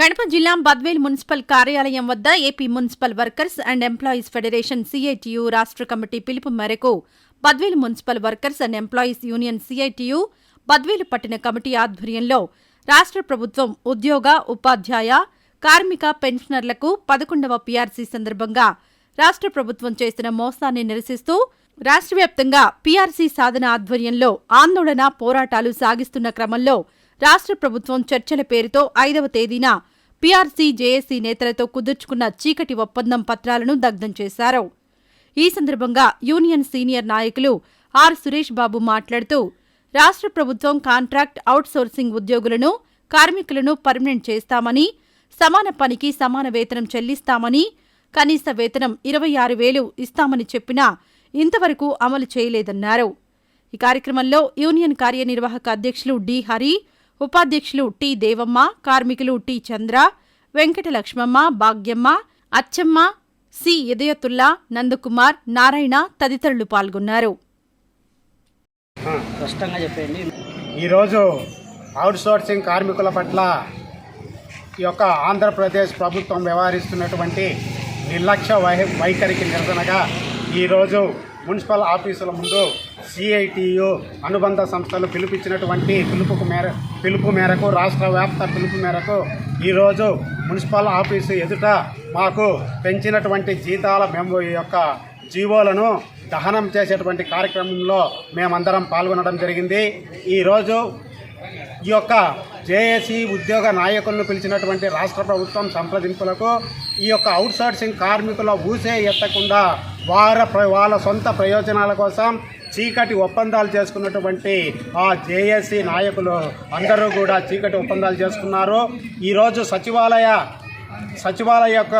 కడప జిల్లా బద్వేల్ మున్సిపల్ కార్యాలయం వద్ద AP municipal workers and employees federation CITU రాష్ట్ర కమిటీ పిలుపు మేరకు Badvel municipal workers and employees union CITU Badvel పట్టణ కమిటీ ఆధ్వర్యంలో రాష్ట్ర ప్రభుత్వం ఉద్యోగ, ఉపాధ్యాయ, కార్మిక పెన్షనర్లకు 11వ పీఆర్సీ సందర్భంగా రాష్ట్ర ప్రభుత్వం చేసిన మోసాన్ని నిరసిస్తూ రాష్ట్ర వ్యాప్తంగా పీఆర్సీ సాధన ఆధ్వర్యంలో ఆందోళన, పోరాటాలు సాగిస్తున్న క్రమంలో రాష్ట్ర ప్రభుత్వం చర్చల పేరుతో 5వ తేదీన పీఆర్సీ, జేఏసీ నేతలతో కుదుర్చుకున్న చీకటి ఒప్పందం పత్రాలను దగ్ధం చేశారు. ఈ సందర్భంగా యూనియన్ సీనియర్ నాయకులు ఆర్. సురేష్ బాబు మాట్లాడుతూ రాష్ట్ర ప్రభుత్వం కాంట్రాక్ట్, అవుట్సోర్సింగ్ ఉద్యోగులను, కార్మికులను పర్మనెంట్ చేస్తామని, సమాన పనికి సమాన వేతనం చెల్లిస్తామని, కనీస వేతనం 26,000 ఇస్తామని చెప్పినా ఇంతవరకు అమలు చేయలేదన్నారు. ఈ కార్యక్రమంలో యూనియన్ కార్యనిర్వాహక అధ్యక్షులు డి. హరి, ఉపాధ్యక్షులు టి. దేవమ్మ, కార్మికులు టి. చంద్ర, వెంకట లక్ష్మమ్మ, భాగ్యమ్మ, అచ్చమ్మ, సి. ఇదయతుల్లా, నందకుమార్, నారాయణ తదితరులు పాల్గొన్నారు. ఈరోజు అవుట్సోర్సింగ్ కార్మికుల పట్ల ఈ యొక్క ఆంధ్రప్రదేశ్ ప్రభుత్వం వ్యవహరిస్తున్నటువంటి నిర్లక్ష్య వైఖరికి నిరసనగా ఈరోజు మున్సిపల్ ఆఫీసుల ముందు సిఐటియు అనుబంధ సంస్థలు పిలుపిచ్చినటువంటి పిలుపు మేరకు రాష్ట్ర వ్యాప్త పిలుపు మేరకు ఈరోజు మున్సిపల్ ఆఫీసు ఎదుట మాకు పెంచినటువంటి జీతాల మేము ఈ యొక్క జీవోలను దహనం చేసేటువంటి కార్యక్రమంలో మేమందరం పాల్గొనడం జరిగింది. ఈరోజు ఈ యొక్క జేఏసీ ఉద్యోగ నాయకులను పిలిచినటువంటి రాష్ట్ర ప్రభుత్వం సంప్రదింపులకు ఈ యొక్క అవుట్సోర్సింగ్ కార్మికుల ఊసే ఎత్తకుండా వాళ్ళ సొంత ప్రయోజనాల కోసం చీకటి ఒప్పందాలు చేసుకున్నటువంటి ఆ జేఏసీ నాయకులు అందరూ కూడా చీకటి ఒప్పందాలు చేసుకున్నారు. ఈరోజు సచివాలయ యొక్క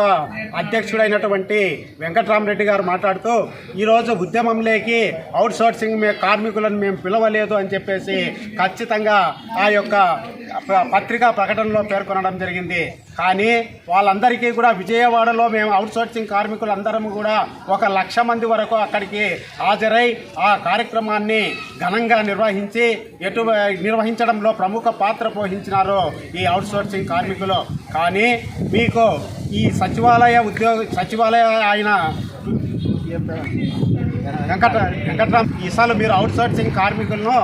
అధ్యక్షుడైనటువంటి వెంకట్రామరెడ్డి గారు మాట్లాడుతూ ఈరోజు ఉద్యమంలోకి అవుట్సోర్సింగ్ కార్మికులను మేము పిలవలేదు అని చెప్పేసి ఖచ్చితంగా ఆ యొక్క పత్రికా ప్రకటనలో పేర్కొనడం జరిగింది. కానీ వాళ్ళందరికీ కూడా విజయవాడలో మేము అవుట్సోర్సింగ్ కార్మికులందరం కూడా 1,00,000 మంది వరకు అక్కడికి హాజరై ఆ కార్యక్రమాన్ని ఘనంగా నిర్వహించడంలో ప్రముఖ పాత్ర పోషించినారు ఈ అవుట్సోర్సింగ్ కార్మికులు. కానీ మీకు ఈ సచివాలయ ఆయన వెంకట్రామ్ ఈసారి మీరు అవుట్సోర్సింగ్ కార్మికులను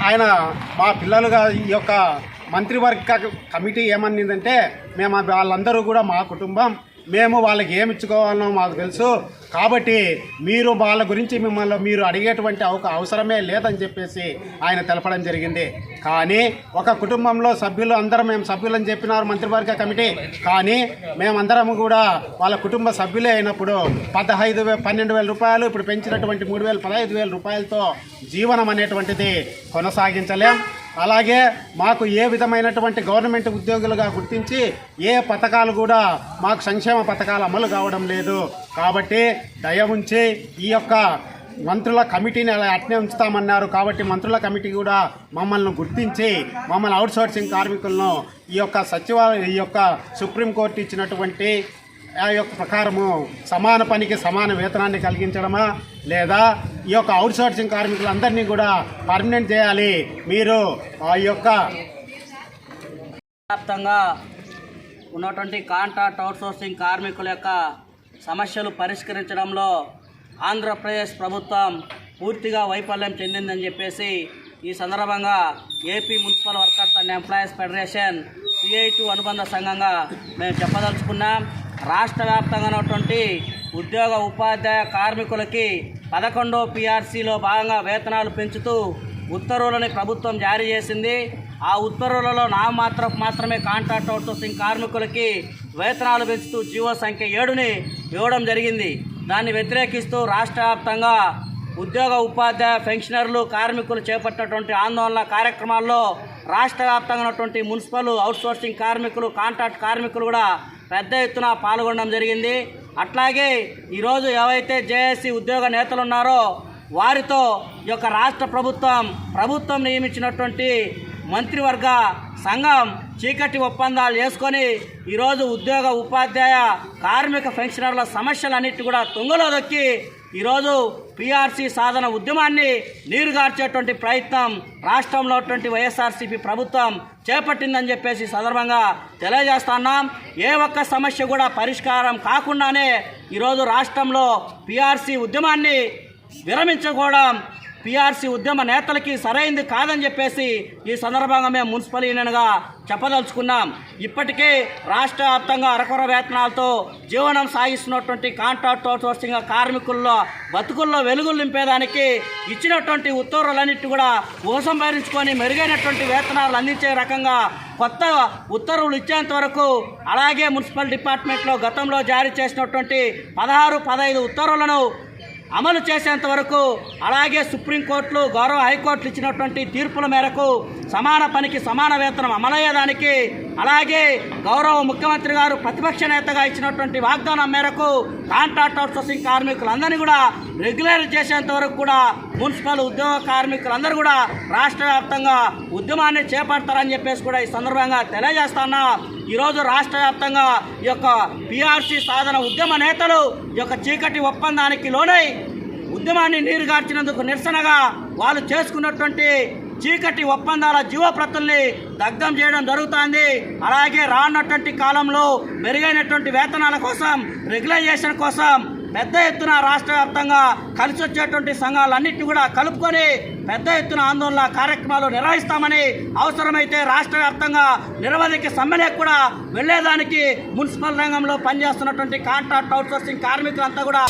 ఆయన మా పిల్లలుగా ఈ యొక్క మంత్రివర్గ కమిటీ ఏమనిందంటే మేము వాళ్ళందరూ కూడా మా కుటుంబం, మేము వాళ్ళకి ఏమి ఇచ్చుకోవాలనో మాకు తెలుసు, కాబట్టి మీరు వాళ్ళ గురించి మీరు అడిగేటువంటి అవసరమే లేదని చెప్పేసి ఆయన తెలపడం జరిగింది. కానీ ఒక కుటుంబంలో సభ్యులు అందరం మేము సభ్యులని చెప్పినారు మంత్రివర్గ కమిటీ. కానీ మేమందరం కూడా వాళ్ళ కుటుంబ సభ్యులే అయినప్పుడు 12,000 రూపాయలు ఇప్పుడు పెంచినటువంటి 15,000 రూపాయలతో జీవనం అనేటువంటిది కొనసాగించలేం. అలాగే మాకు ఏ విధమైనటువంటి గవర్నమెంట్ ఉద్యోగులుగా గుర్తించి ఏ పథకాలు కూడా మాకు సంక్షేమ పథకాలు అమలు కావడం లేదు. కాబట్టి దయ ఉంచి ఈ యొక్క మంత్రుల కమిటీని అలా అట్నే ఉంచుతామన్నారు. కాబట్టి మంత్రుల కమిటీ కూడా మమ్మల్ని గుర్తించి మమ్మల్ని అవుట్సోర్సింగ్ కార్మికులను ఈ యొక్క సుప్రీంకోర్టు ఇచ్చినటువంటి ఆ యొక్క ప్రకారము సమాన పనికి సమాన వేతనాన్ని కలిగించడమా, లేదా ఈ యొక్క అవుట్సోర్సింగ్ కార్మికులందరినీ కూడా పర్మనెంట్ చేయాలి. మీరు ఆ యొక్క వ్యాప్తంగా ఉన్నటువంటి కాంట్రాక్ట్ అవుట్సోర్సింగ్ కార్మికుల యొక్క సమస్యలు పరిష్కరించడంలో ఆంధ్రప్రదేశ్ ప్రభుత్వం పూర్తిగా వైఫల్యం చెందిందని చెప్పేసి ఈ సందర్భంగా AP municipal workers and employees federation CITU అనుబంధ సంఘంగా మేము చెప్పదలుచుకున్నాం. రాష్ట్ర వ్యాప్తంగా ఉన్నటువంటి ఉద్యోగ, ఉపాధ్యాయ కార్మికులకి 11వ పీఆర్సీలో భాగంగా వేతనాలు పెంచుతూ ఉత్తర్వులని ప్రభుత్వం జారీ చేసింది. ఆ ఉత్తర్వులలో మాత్రమే కాంట్రాక్ట్ అవుట్సోర్సింగ్ కార్మికులకి వేతనాలు పెంచుతూ జీవో సంఖ్య 7ని ఇవ్వడం జరిగింది. దాన్ని వ్యతిరేకిస్తూ రాష్ట్ర వ్యాప్తంగా ఉద్యోగ, ఉపాధ్యాయ, పెన్షనర్లు, కార్మికులు చేపట్టినటువంటి ఆందోళన కార్యక్రమాల్లో రాష్ట్ర వ్యాప్తంగా ఉన్నటువంటి మున్సిపల్, అవుట్సోర్సింగ్ కార్మికులు, కాంట్రాక్ట్ కార్మికులు కూడా పెద్ద ఎత్తున పాల్గొనడం జరిగింది. అట్లాగే ఈరోజు ఏవైతే జేఏసీ ఉద్యోగ నేతలు ఉన్నారో వారితో ఈ యొక్క రాష్ట్ర ప్రభుత్వం నియమించినటువంటి మంత్రివర్గ సంఘం చీకటి ఒప్పందాలు చేసుకొని ఈరోజు ఉద్యోగ, ఉపాధ్యాయ, కార్మిక పెన్షనర్ల సమస్యలన్నిటి కూడా తుంగలో దొక్కి ఈరోజు పిఆర్సీ సాధన ఉద్యమాన్ని నీరుగార్చేటువంటి ప్రయత్నం రాష్ట్రంలో వైఎస్ఆర్సీపీ ప్రభుత్వం చేపట్టిందని చెప్పేసి సందర్భంగా తెలియజేస్తున్నాం. ఏ ఒక్క సమస్య కూడా పరిష్కారం కాకుండానే ఈరోజు రాష్ట్రంలో పిఆర్సీ ఉద్యమాన్ని విరమించుకోవడం పిఆర్సీ ఉద్యమ నేతలకి సరైంది కాదని చెప్పేసి ఈ సందర్భంగా మేము మున్సిపల్ యూనియన్గా చెప్పదలుచుకున్నాం. ఇప్పటికే రాష్ట్ర వ్యాప్తంగా అరకొర వేతనాలతో జీవనం సాగిస్తున్నటువంటి కాంట్రాక్ట్ అవుట్సోర్సింగ్ కార్మికుల్లో బతుకుల్లో వెలుగులు నింపేదానికి ఇచ్చినటువంటి ఉత్తర్వులన్నిటి కూడా ఉపసంహరించుకొని మెరుగైనటువంటి వేతనాలు అందించే రకంగా కొత్త ఉత్తర్వులు ఇచ్చేంత వరకు, అలాగే మున్సిపల్ డిపార్ట్మెంట్లో గతంలో జారీ చేసినటువంటి 16, 15 ఉత్తర్వులను అమలు చేసేంత వరకు, అలాగే సుప్రీంకోర్టులు గౌరవ హైకోర్టులు ఇచ్చినటువంటి తీర్పుల మేరకు సమాన పనికి సమాన వేతనం అమలయ్యేదానికి, అలాగే గౌరవ ముఖ్యమంత్రి గారు ప్రతిపక్ష నేతగా ఇచ్చినటువంటి వాగ్దానం మేరకు కాంట్రాక్ట్ అవుట్సోర్సింగ్ కార్మికులందరినీ కూడా రెగ్యులర్ చేసేంత వరకు కూడా మున్సిపల్ ఉద్యోగ కార్మికులందరూ కూడా రాష్ట్ర వ్యాప్తంగా ఉద్యమాన్ని చేపడతారని చెప్పేసి కూడా ఈ సందర్భంగా తెలియజేస్తున్నా. ఈరోజు రాష్ట్ర వ్యాప్తంగా ఈ యొక్క పిఆర్సీ సాధన ఉద్యమ నేతలు ఈ యొక్క చీకటి ఒప్పందానికి లోనై ఉద్యమాన్ని నీరుగార్చినందుకు నిరసనగా వాళ్ళు చేసుకున్నటువంటి చీకటి ఒప్పందాల జీవప్రతుల్ని దగ్ధం చేయడం జరుగుతుంది. అలాగే రానున్నటువంటి కాలంలో మెరుగైనటువంటి వేతనాల కోసం, రెగ్యులైజేషన్ కోసం పెద్ద ఎత్తున రాష్ట్ర వ్యాప్తంగా కలిసి వచ్చేటువంటి సంఘాలన్నింటినీ కూడా కలుపుకొని పెద్ద ఎత్తున ఆందోళన కార్యక్రమాలు నిర్వహిస్తామని, అవసరమైతే రాష్ట్ర వ్యాప్తంగా నిరవధిక సమ్మెలకు కూడా వెళ్లేదానికి మున్సిపల్ రంగంలో పనిచేస్తున్నటువంటి కాంట్రాక్ట్ అవుట్సోర్సింగ్ కార్మికులంతా కూడా